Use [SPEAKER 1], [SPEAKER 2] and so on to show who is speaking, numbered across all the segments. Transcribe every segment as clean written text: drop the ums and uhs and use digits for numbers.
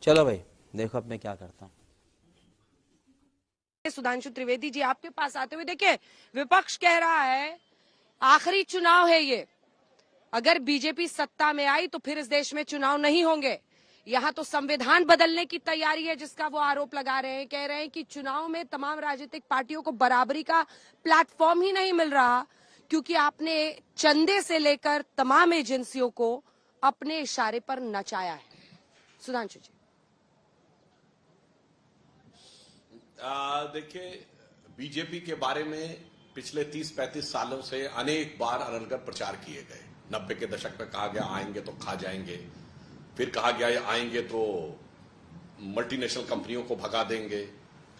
[SPEAKER 1] चलो भाई देखो अब मैं क्या करता हूँ।
[SPEAKER 2] सुधांशु त्रिवेदी जी आपके पास आते हुए देखिए, विपक्ष कह रहा है आखिरी चुनाव है ये, अगर बीजेपी सत्ता में आई तो फिर इस देश में चुनाव नहीं होंगे। यहाँ तो संविधान बदलने की तैयारी है जिसका वो आरोप लगा रहे हैं। कह रहे हैं कि चुनाव में तमाम राजनीतिक पार्टियों को बराबरी का प्लेटफॉर्म ही नहीं मिल रहा, क्योंकि आपने चंदे से लेकर तमाम एजेंसियों को अपने इशारे पर नचाया है। सुधांशु जी
[SPEAKER 3] देखिए, बीजेपी के बारे में पिछले 30-35 सालों से अनेक बार अनर्गल प्रचार किए गए। 90 के दशक में कहा गया आएंगे तो खा जाएंगे, फिर कहा गया आएंगे तो मल्टीनेशनल कंपनियों को भगा देंगे।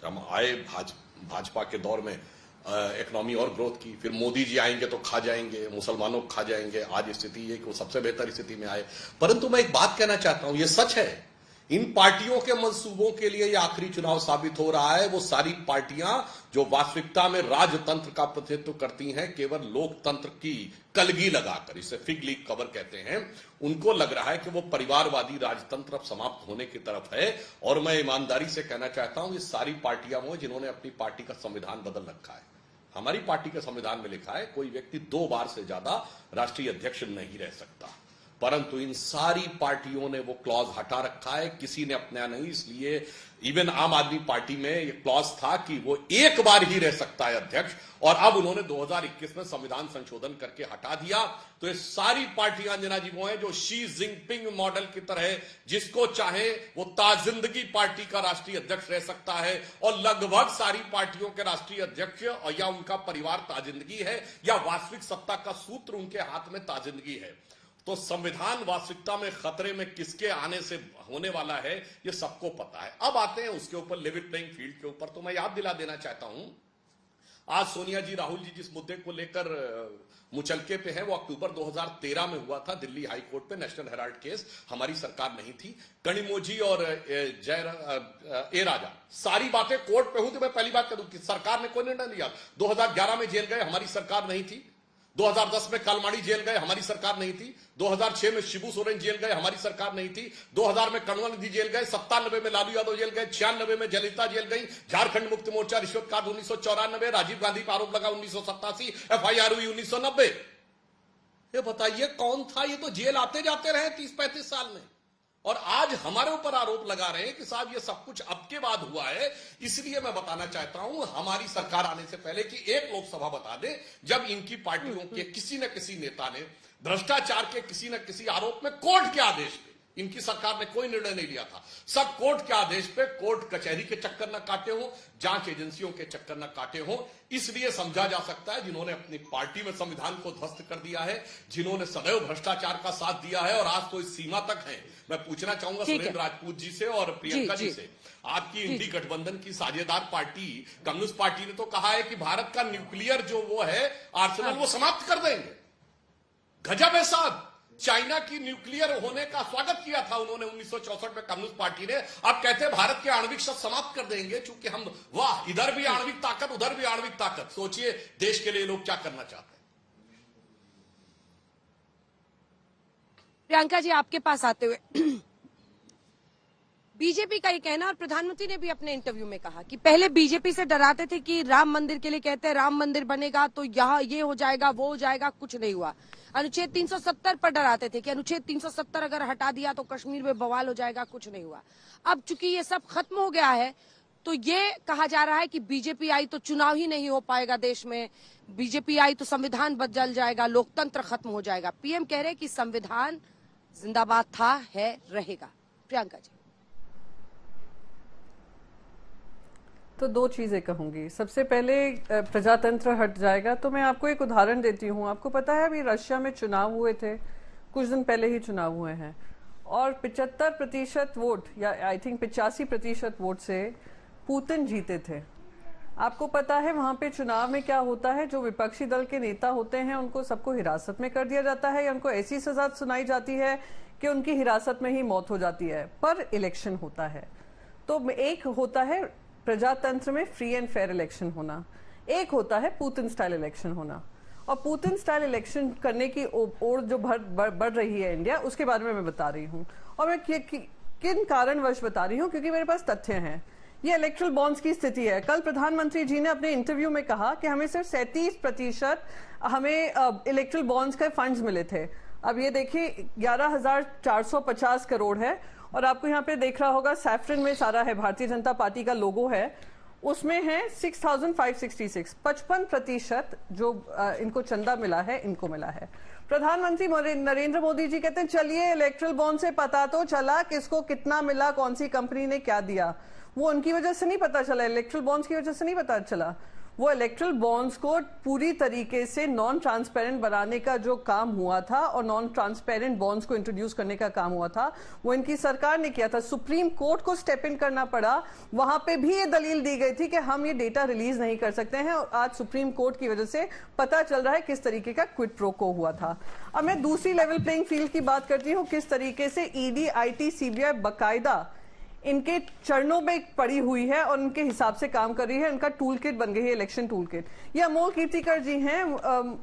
[SPEAKER 3] हम आए भाजपा के दौर में इकोनॉमी और ग्रोथ की, फिर मोदी जी आएंगे तो खा जाएंगे, मुसलमानों को खा जाएंगे। आज स्थिति ये कि वो सबसे बेहतर स्थिति में आए। परंतु मैं एक बात कहना चाहता हूं, ये सच है, इन पार्टियों के मंसूबों के लिए यह आखिरी चुनाव साबित हो रहा है। वो सारी पार्टियां जो वास्तविकता में राजतंत्र का प्रतिनिधित्व करती हैं, केवल लोकतंत्र की कलगी लगाकर, इसे फिग लीफ कवर कहते हैं, उनको लग रहा है कि वो परिवारवादी राजतंत्र अब समाप्त होने की तरफ है। और मैं ईमानदारी से कहना चाहता हूं, ये सारी पार्टियां वो जिन्होंने अपनी पार्टी का संविधान बदल रखा है। हमारी पार्टी के संविधान में लिखा है कोई व्यक्ति 2 बार से ज्यादा राष्ट्रीय अध्यक्ष नहीं रह सकता, परंतु इन सारी पार्टियों ने वो क्लॉज हटा रखा है, किसी ने अपनाया नहीं। इसलिए इवन आम आदमी पार्टी में ये क्लॉज था कि वो 1 बार ही रह सकता है अध्यक्ष, और अब उन्होंने 2021 में संविधान संशोधन करके हटा दिया। तो ये सारी पार्टियां अंजना जी वो हैं जो शी जिनपिंग मॉडल की तरह जिसको चाहे वो ताजिंदगी पार्टी का राष्ट्रीय अध्यक्ष रह सकता है, और लगभग सारी पार्टियों के राष्ट्रीय अध्यक्ष और या उनका परिवार ताजिंदगी है, या वास्तविक सत्ता का सूत्र उनके हाथ में ताजिंदगी है। तो संविधान वास्तविकता में खतरे में किसके आने से होने वाला है ये सबको पता है। अब आते हैं उसके ऊपर लेवल प्लेइंग फील्ड के ऊपर। तो मैं याद दिला देना चाहता हूं, आज सोनिया जी राहुल जी जिस मुद्दे को लेकर मुचलके पे है, वो अक्टूबर 2013 में हुआ था दिल्ली हाई कोर्ट पे, नेशनल हेराल्ड केस। हमारी सरकार नहीं थी, कनिमोझी और ए राजा सारी बातें कोर्ट पे हुई। तो मैं पहली बात करूं कि सरकार ने कोई निर्णय लिया। 2011 में जेल गए, हमारी सरकार नहीं थी। 2010 में कालमाड़ी जेल गए, हमारी सरकार नहीं थी। 2006 में शिबू सोरेन जेल गए, हमारी सरकार नहीं थी। 2000 में करुणानिधि जेल गए, 97 में लालू यादव जेल गए, 96 में जयललिता जेल गई, झारखंड मुक्ति मोर्चा रिश्वत कांड 1994, राजीव गांधी पर आरोप लगा 1987, FIR हुई 1990। ये बताइए कौन था? ये तो जेल आते जाते रहे 30-35 साल में, और आज हमारे ऊपर आरोप लगा रहे हैं कि साहब ये सब कुछ अब के बाद हुआ है। इसलिए मैं बताना चाहता हूं, हमारी सरकार आने से पहले कि एक लोकसभा बता दे जब इनकी पार्टियों के किसी न किसी नेता ने भ्रष्टाचार के किसी न किसी आरोप में कोर्ट के आदेश पे, इनकी सरकार ने कोई निर्णय नहीं लिया था, सब कोर्ट के आदेश पे, कोर्ट कचहरी के चक्कर न काटे हो, जांच एजेंसियों के चक्कर न काटे हो। इसलिए समझा जा सकता है जिन्होंने अपनी पार्टी में संविधान को ध्वस्त कर दिया है, जिन्होंने सदैव भ्रष्टाचार का साथ दिया है और आज तो इस सीमा तक है। मैं पूछना चाहूंगा सुरेंद्र राजपूत जी से और प्रियंका जी से, आपकी इंडी गठबंधन की साझेदार पार्टी कम्युनिस्ट पार्टी ने तो कहा है कि भारत का न्यूक्लियर जो वो है आर्सेनल, वो समाप्त कर देंगे। गजब है साहब, चाइना की न्यूक्लियर होने का स्वागत किया था उन्होंने 1964 में कम्युनिस्ट पार्टी ने। अब कहते हैं भारत के आणविक शस्त्र समाप्त कर देंगे, चूंकि हम, वाह, इधर भी आणविक ताकत उधर भी आणविक ताकत। सोचिए देश के लिए लोग क्या करना चाहते हैं।
[SPEAKER 2] प्रियंका जी आपके पास आते हुए, बीजेपी का ये कहना, और प्रधानमंत्री ने भी अपने इंटरव्यू में कहा कि पहले बीजेपी से डराते थे कि राम मंदिर के लिए कहते हैं राम मंदिर बनेगा तो यहाँ ये हो जाएगा वो हो जाएगा, कुछ नहीं हुआ। अनुच्छेद 370 पर डराते थे कि अनुच्छेद 370 अगर हटा दिया तो कश्मीर में बवाल हो जाएगा, कुछ नहीं हुआ। अब चूंकि ये सब खत्म हो गया है तो ये कहा जा रहा है कि बीजेपी आई तो चुनाव ही नहीं हो पाएगा देश में, बीजेपी आई तो संविधान बदल जाएगा, लोकतंत्र खत्म हो जाएगा। पीएम कह रहे हैं कि संविधान जिंदाबाद था, है, रहेगा। प्रियंका जी
[SPEAKER 4] तो 2 चीजें कहूंगी। सबसे पहले प्रजातंत्र हट जाएगा तो मैं आपको एक उदाहरण देती हूँ। आपको पता है अभी रशिया में चुनाव हुए थे, कुछ दिन पहले ही चुनाव हुए हैं, और 75% वोट या आई थिंक 85% वोट से पुतिन जीते थे। आपको पता है वहां पे चुनाव में क्या होता है, जो विपक्षी दल के नेता होते हैं उनको सबको हिरासत में कर दिया जाता है, या उनको ऐसी सजा सुनाई जाती है कि उनकी हिरासत में ही मौत हो जाती है। पर इलेक्शन होता है, तो एक होता है प्रजातंत्र में फ्री एंड फेयर इलेक्शन होना, एक होता है पुतिन स्टाइल इलेक्शन होना। और पुतिन स्टाइल इलेक्शन करने की ओर जो बढ़ रही है इंडिया, उसके बारे में मैं बता रही हूँ। और मैं किन कारणवश बता रही हूँ, क्योंकि मेरे पास तथ्य हैं। ये इलेक्ट्रल बॉन्ड्स की स्थिति है। कल प्रधानमंत्री जी ने अपने इंटरव्यू में कहा कि हमें सिर्फ 37% हमें इलेक्ट्रल बॉन्ड्स के फंड्स मिले थे। अब ये देखिए 11,450 करोड़ है, और आपको यहाँ पे देख रहा होगा सैफरन में सारा है, भारतीय जनता पार्टी का लोगो है, उसमें है 6,566, 55% जो इनको चंदा मिला है, इनको मिला है। प्रधानमंत्री नरेंद्र मोदी जी कहते हैं चलिए इलेक्ट्रल बॉन्ड से पता तो चला किसको कितना मिला, कौन सी कंपनी ने क्या दिया। वो उनकी वजह से नहीं पता चला, इलेक्ट्रल बॉन्ड्स की वजह से नहीं पता चला। वो इलेक्ट्रल बॉन्ड्स को पूरी तरीके से नॉन ट्रांसपेरेंट बनाने का जो काम हुआ था और नॉन ट्रांसपेरेंट बॉन्ड्स को इंट्रोड्यूस करने का काम हुआ था, वो इनकी सरकार ने किया था। सुप्रीम कोर्ट को स्टेप इन करना पड़ा, वहां पे भी ये दलील दी गई थी कि हम ये डेटा रिलीज नहीं कर सकते हैं, और आज सुप्रीम कोर्ट की वजह से पता चल रहा है किस तरीके का क्विड प्रो को हुआ था। अब मैं दूसरी लेवल प्लेइंग फील्ड की बात करती हूँ, किस तरीके से ईडी, आईटी, सीबीआई बकायदा इनके चरणों में पड़ी हुई है और उनके हिसाब से काम कर रही है। इनका टूल किट बन गई है इलेक्शन टूल किट। ये अमोल कीर्तिकर जी हैं,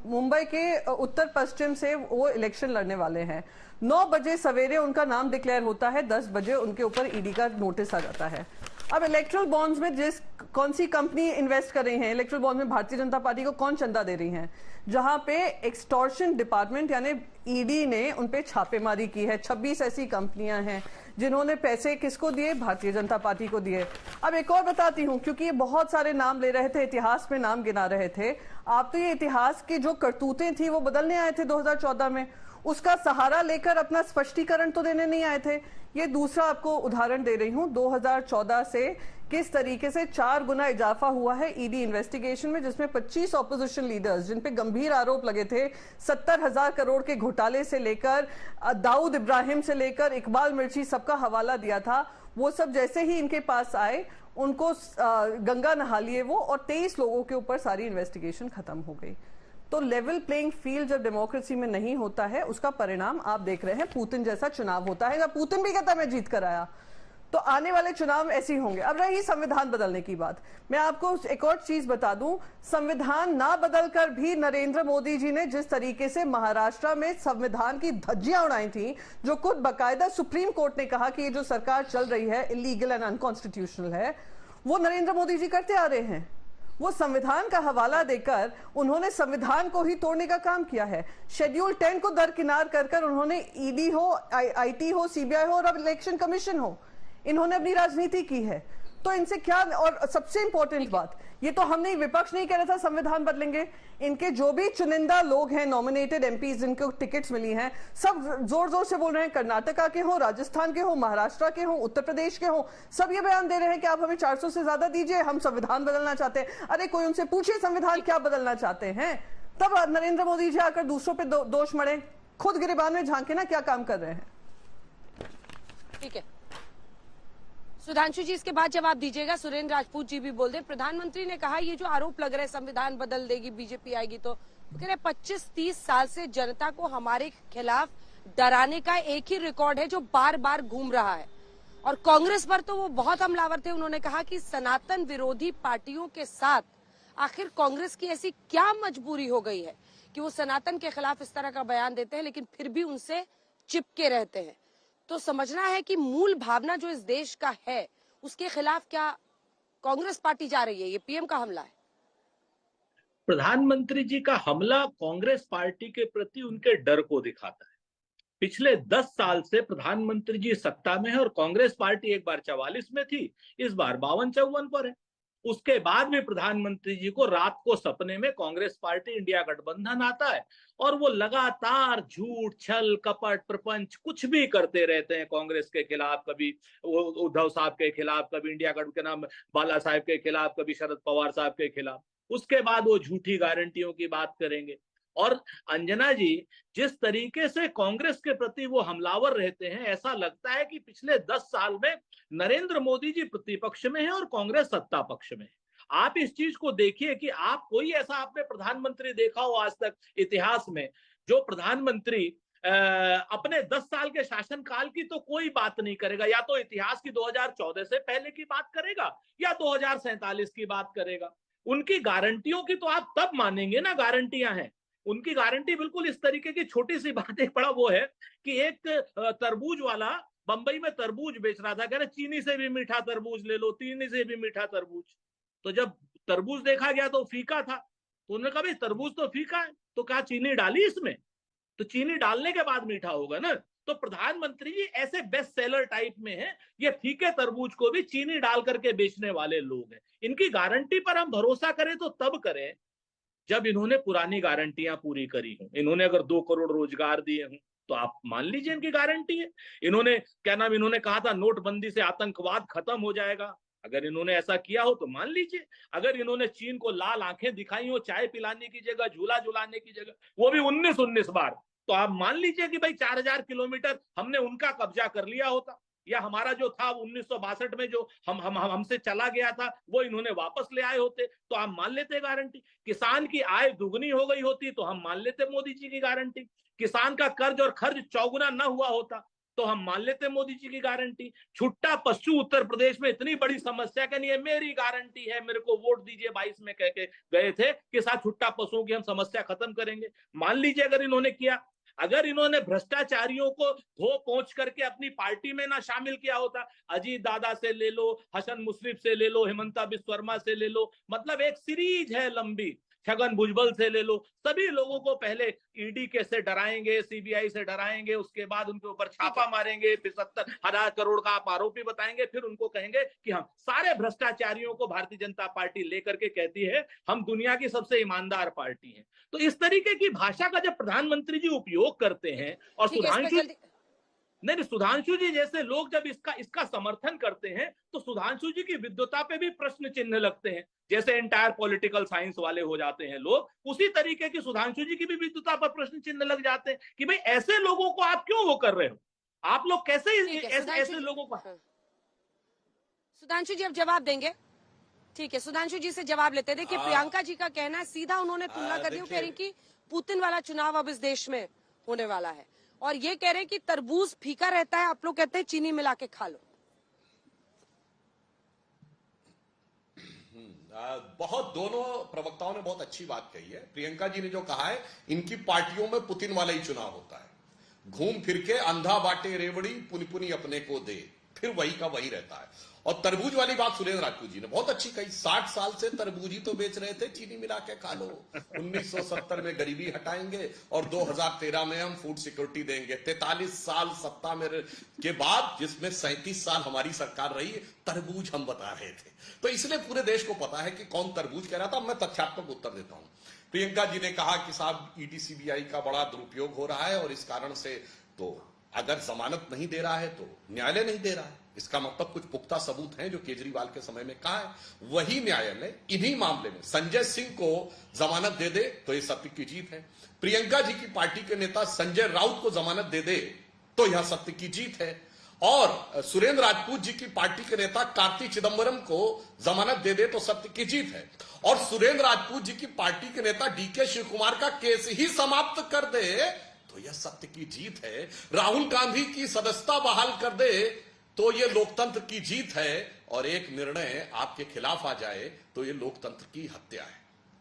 [SPEAKER 4] मुंबई के उत्तर पश्चिम से वो इलेक्शन लड़ने वाले हैं। 9 बजे सवेरे उनका नाम डिक्लेयर होता है, 10 बजे उनके ऊपर ईडी का नोटिस आ जाता है। अब इलेक्ट्रल बॉन्ड्स में कौन सी कंपनी इन्वेस्ट कर रही है, इलेक्ट्रल बॉन्ड में भारतीय जनता पार्टी को कौन चंदा दे रही है, जहां पे एक्सटॉर्शन डिपार्टमेंट यानी ईडी ने उन पे छापेमारी की है। 26 ऐसी कंपनियां हैं जिन्होंने पैसे किसको दिए, भारतीय जनता पार्टी को दिए। अब एक और बताती हूं, क्योंकि ये बहुत सारे नाम ले रहे थे, इतिहास में नाम गिना रहे थे आप, तो ये इतिहास की जो करतूतें थी वो बदलने आए थे 2014 में, उसका सहारा लेकर अपना स्पष्टीकरण तो देने नहीं आए थे। ये दूसरा आपको उदाहरण दे रही हूं, 2014 से किस तरीके से 4 गुना इजाफा हुआ है ईडी इन्वेस्टिगेशन में, जिसमें 25 ऑपोजिशन लीडर्स जिन पे गंभीर आरोप लगे थे, 70,000 करोड़ के घोटाले से लेकर दाऊद इब्राहिम से लेकर इकबाल मिर्ची, सबका हवाला दिया था। वो सब जैसे ही इनके पास आए उनको गंगा नहा लिए वो, और 23 लोगों के ऊपर सारी इन्वेस्टिगेशन खत्म हो गई। तो लेवल प्लेइंग फील्ड जब डेमोक्रेसी में नहीं होता है, उसका परिणाम आप देख रहे हैं, पुतिन जैसा चुनाव होता है। पुतिन भी कहता मैं जीत कर आया, तो आने वाले चुनाव ऐसे ही होंगे। अब रही संविधान बदलने की बात, मैं आपको एक और चीज बता दूं, संविधान ना बदलकर भी नरेंद्र मोदी जी ने जिस तरीके से महाराष्ट्र में संविधान की धज्जियां उड़ाई थी, जो खुद बकायदा सुप्रीम कोर्ट ने कहा कि ये जो सरकार चल रही है इलीगल एंड अनकॉन्स्टिट्यूशनल है, वो नरेंद्र मोदी जी करते आ रहे हैं। वो संविधान का हवाला देकर उन्होंने संविधान को ही तोड़ने का काम किया है। शेड्यूल 10 को दरकिनार कर उन्होंने ईडी हो, आईटी हो, सीबीआई हो और अब इलेक्शन कमीशन हो, इन्होंने अपनी राजनीति की है। तो इनसे क्या, और सबसे इंपॉर्टेंट बात, ये तो हमने विपक्ष नहीं कह रहा था संविधान बदलेंगे, इनके जो भी चुनिंदा लोग हैं, नॉमिनेटेड एमपीज जिनको टिकट्स मिली हैं, सब जोर जोर से बोल रहे हैं, कर्नाटका के हो, राजस्थान के हो, महाराष्ट्र के हो, उत्तर प्रदेश के हो, सब ये बयान दे रहे हैं कि आप हमें 400 से ज्यादा दीजिए, हम संविधान बदलना चाहते हैं। अरे कोई उनसे पूछिए संविधान क्या बदलना चाहते हैं, तब नरेंद्र मोदी जी आकर दूसरों पे दोष मढ़े, खुद गिरबान में झांके ना क्या काम कर रहे हैं।
[SPEAKER 2] ठीक है सुधांशु जी, इसके बाद जवाब दीजिएगा। सुरेंद्र राजपूत जी भी बोल रहे, प्रधानमंत्री ने कहा ये जो आरोप लग रहा है संविधान बदल देगी बीजेपी आएगी, तो कह रहे 25-30 साल से जनता को हमारे खिलाफ डराने का एक ही रिकॉर्ड है जो बार बार घूम रहा है, और कांग्रेस पर तो वो बहुत हमलावर थे। उन्होंने कहा कि सनातन विरोधी पार्टियों के साथ आखिर कांग्रेस की ऐसी क्या मजबूरी हो गई है कि वो सनातन के खिलाफ इस तरह का बयान देते हैं लेकिन फिर भी उनसे चिपके रहते हैं। तो समझना है कि मूल भावना जो इस देश का है उसके खिलाफ क्या कांग्रेस पार्टी जा रही है, ये पीएम का हमला है।
[SPEAKER 5] प्रधानमंत्री जी का हमला कांग्रेस पार्टी के प्रति उनके डर को दिखाता है। पिछले 10 साल से प्रधानमंत्री जी सत्ता में है और कांग्रेस पार्टी एक बार 44 में थी, इस बार 52-54 पर है। उसके बाद भी प्रधानमंत्री जी को रात को सपने में कांग्रेस पार्टी इंडिया गठबंधन आता है और वो लगातार झूठ, छल, कपट, प्रपंच कुछ भी करते रहते हैं कांग्रेस के खिलाफ, कभी उद्धव साहब के खिलाफ, कभी इंडिया गठबंधन के नाम बाला साहब के खिलाफ, कभी शरद पवार साहब के खिलाफ। उसके बाद वो झूठी गारंटियों की बात करेंगे। और अंजना जी, जिस तरीके से कांग्रेस के प्रति वो हमलावर रहते हैं, ऐसा लगता है कि पिछले 10 साल में नरेंद्र मोदी जी प्रतिपक्ष में है और कांग्रेस सत्ता पक्ष में है। आप इस चीज को देखिए कि आप कोई ऐसा आपने प्रधानमंत्री देखा हो आज तक इतिहास में जो प्रधानमंत्री अपने 10 साल के शासनकाल की तो कोई बात नहीं करेगा, या तो इतिहास की 2014 से पहले की बात करेगा या 2047 की बात करेगा। उनकी गारंटियों की तो आप तब मानेंगे ना, गारंटियां हैं उनकी। गारंटी बिल्कुल इस तरीके की छोटी सी बात, एक बड़ा वो है कि एक तरबूज वाला बंबई में तरबूज बेच रहा था, कह रहे चीनी से भी मीठा तरबूज ले लो, चीनी से भी मीठा तरबूज। तो जब तरबूज देखा गया तो फीका था, तो उन्होंने कहा भाई तरबूज तो फीका है, तो कहा चीनी डाली इसमें, तो चीनी डालने के बाद मीठा होगा ना। तो प्रधानमंत्री जी ऐसे बेस्ट सेलर टाइप में हैं, ये फीके तरबूज को भी चीनी डाल करके बेचने वाले लोग हैं। इनकी गारंटी पर हम भरोसा करें तो तब करें जब इन्होंने पुरानी गारंटियां पूरी करी हों। इन्होंने अगर 2 करोड़ रोजगार दिए हों तो आप मान लीजिए इनकी गारंटी है। इन्होंने इन्होंने कहा था नोटबंदी से आतंकवाद खत्म हो जाएगा, अगर इन्होंने ऐसा किया हो तो मान लीजिए। अगर इन्होंने चीन को लाल आंखें दिखाई हो चाय पिलाने की जगह, झूला झुलाने की जगह, वो भी 19-19 बार, तो आप मान लीजिए कि भाई 4000 किलोमीटर हमने उनका कब्जा कर लिया होता, या हमारा जो था 1962 में जो हमसे चला गया था वो इन्होंने वापस ले आए होते, तो हम मान लेते गारंटी। किसान की आय दुगनी हो गई होती तो हम मान लेते मोदी जी की गारंटी। किसान का कर्ज और खर्च चौगुना न हुआ होता तो हम मान लेते मोदी जी की गारंटी। छुट्टा पशु उत्तर प्रदेश में इतनी बड़ी समस्या कि नहीं, ये मेरी गारंटी है, मेरे को वोट दीजिए 22 में कह के गए थे कि साथ छुट्टा पशुओं की हम समस्या खत्म करेंगे। मान लीजिए अगर इन्होंने किया। अगर इन्होंने भ्रष्टाचारियों को धो पहुंच करके अपनी पार्टी में ना शामिल किया होता, अजीत दादा से ले लो, हसन मुश्रिफ से ले लो, हेमंता बिस्वा शर्मा से ले लो, मतलब एक सीरीज है लंबी, छगन भुजबल से ले लो, सभी लोगों को पहले ईडी के से डराएंगे, सीबीआई से डराएंगे, उसके बाद उनके ऊपर छापा मारेंगे, 75,000 करोड़ का आप आरोपी बताएंगे, फिर उनको कहेंगे कि हम सारे भ्रष्टाचारियों को भारतीय जनता पार्टी लेकर के कहती है हम दुनिया की सबसे ईमानदार पार्टी है। तो इस तरीके की भाषा का जब प्रधानमंत्री जी उपयोग करते हैं और सुधांशु जी जैसे लोग जब इसका समर्थन करते हैं तो सुधांशु जी की विद्वता पे भी प्रश्न चिन्ह लगते हैं। जैसे एंटायर पॉलिटिकल साइंस वाले हो जाते हैं लोग, उसी तरीके की सुधांशु जी की भी विद्वता पर प्रश्न चिन्ह लग जाते हैं कि भाई ऐसे लोगों को आप क्यों वो कर रहे हो, आप लोग कैसे ऐसे लोगों को।
[SPEAKER 2] सुधांशु जी अब जवाब देंगे, ठीक है, सुधांशु जी से जवाब लेते। देखिए प्रियंका जी का कहना है, सीधा उन्होंने तुलना कर दी, कह रही कि पुतिन वाला चुनाव अब इस देश में होने वाला है, और ये कह रहे हैं कि तरबूज फीका रहता है, आप लोग कहते हैं चीनी मिला के खा लो।
[SPEAKER 3] बहुत दोनों प्रवक्ताओं ने बहुत अच्छी बात कही है। प्रियंका जी ने जो कहा है, इनकी पार्टियों में पुतिन वाला ही चुनाव होता है, घूम फिर के अंधा बाटे रेवड़ी पुनी पुनी अपने को दे, फिर वही का वही रहता है। और तरबूज वाली बात सुरेंद्र राजपूत जी ने बहुत अच्छी कही, 60 साल से तरबूज ही तो बेच रहे थे, चीनी मिला के खा लो। 1970 में गरीबी हटाएंगे और 2013 में हम फूड सिक्योरिटी देंगे। 43 साल सत्ता में के बाद, जिसमें 37 साल हमारी सरकार रही, तरबूज हम बता रहे थे। तो इसलिए पूरे देश को पता है कि कौन तरबूज कह रहा था। मैं तथ्यात्मक उत्तर देता हूं। प्रियंका जी ने कहा कि साहब ईडी सीबीआई का बड़ा दुरुपयोग हो रहा है और इस कारण से, तो अगर जमानत नहीं दे रहा है तो न्यायालय नहीं दे रहा है, इसका मतलब कुछ पुख्ता सबूत हैं जो केजरीवाल के समय में कहा है। वही न्यायालय इन्हीं मामले में संजय सिंह को जमानत दे दे तो यह सत्य की जीत है। प्रियंका जी की पार्टी के नेता संजय राउत को जमानत दे दे तो यह सत्य की जीत है। और सुरेंद्र राजपूत जी की पार्टी के नेता कार्ति चिदंबरम को जमानत दे दे तो सत्य की जीत है। और सुरेंद्र राजपूत जी की पार्टी के नेता डीके शिव कुमार का केस ही समाप्त कर दे तो यह सत्य की जीत है। राहुल गांधी की सदस्यता बहाल कर दे तो यह लोकतंत्र की जीत है। और एक निर्णय आपके खिलाफ आ जाए तो यह लोकतंत्र की हत्या है,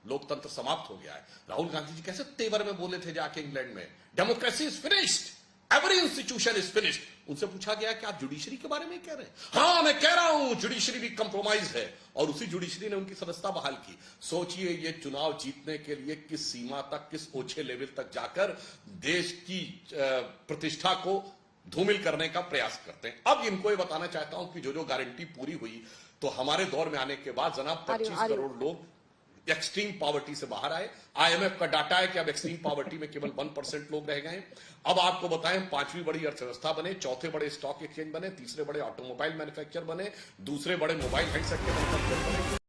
[SPEAKER 3] लोकतंत्र समाप्त हो गया है। राहुल गांधी जी कैसे तेवर में बोले थे जाके इंग्लैंड में, democracy is finished, every institution is finished. उनसे पूछा गया कि आप जुडिशरी के बारे में कह रहे हैं? हाँ मैं कह रहा हूं, जुडिशरी भी कंप्रोमाइज है। और उसी जुडिशरी ने उनकी सदस्यता बहाल की। सोचिए ये चुनाव जीतने के लिए किस सीमा तक, किस ओछे लेवल तक जाकर देश की प्रतिष्ठा को धूमिल करने का प्रयास करते हैं। अब इनको ये बताना चाहता हूं कि जो जो गारंटी पूरी हुई, तो हमारे दौर में आने के बाद जनाब 25 करोड़ लोग एक्सट्रीम पॉवर्टी से बाहर आए। आईएमएफ का डाटा है कि अब एक्सट्रीम पॉवर्टी में केवल 1% लोग रह गए। अब आपको बताएं, 5वीं बड़ी अर्थव्यवस्था बने, 4थे बड़े स्टॉक एक्सचेंज बने, 3रे बड़े ऑटोमोबाइल मैन्युफैक्चर बने, 2रे बड़े मोबाइल हैंडसेट के मैन्युफैक्चर बने।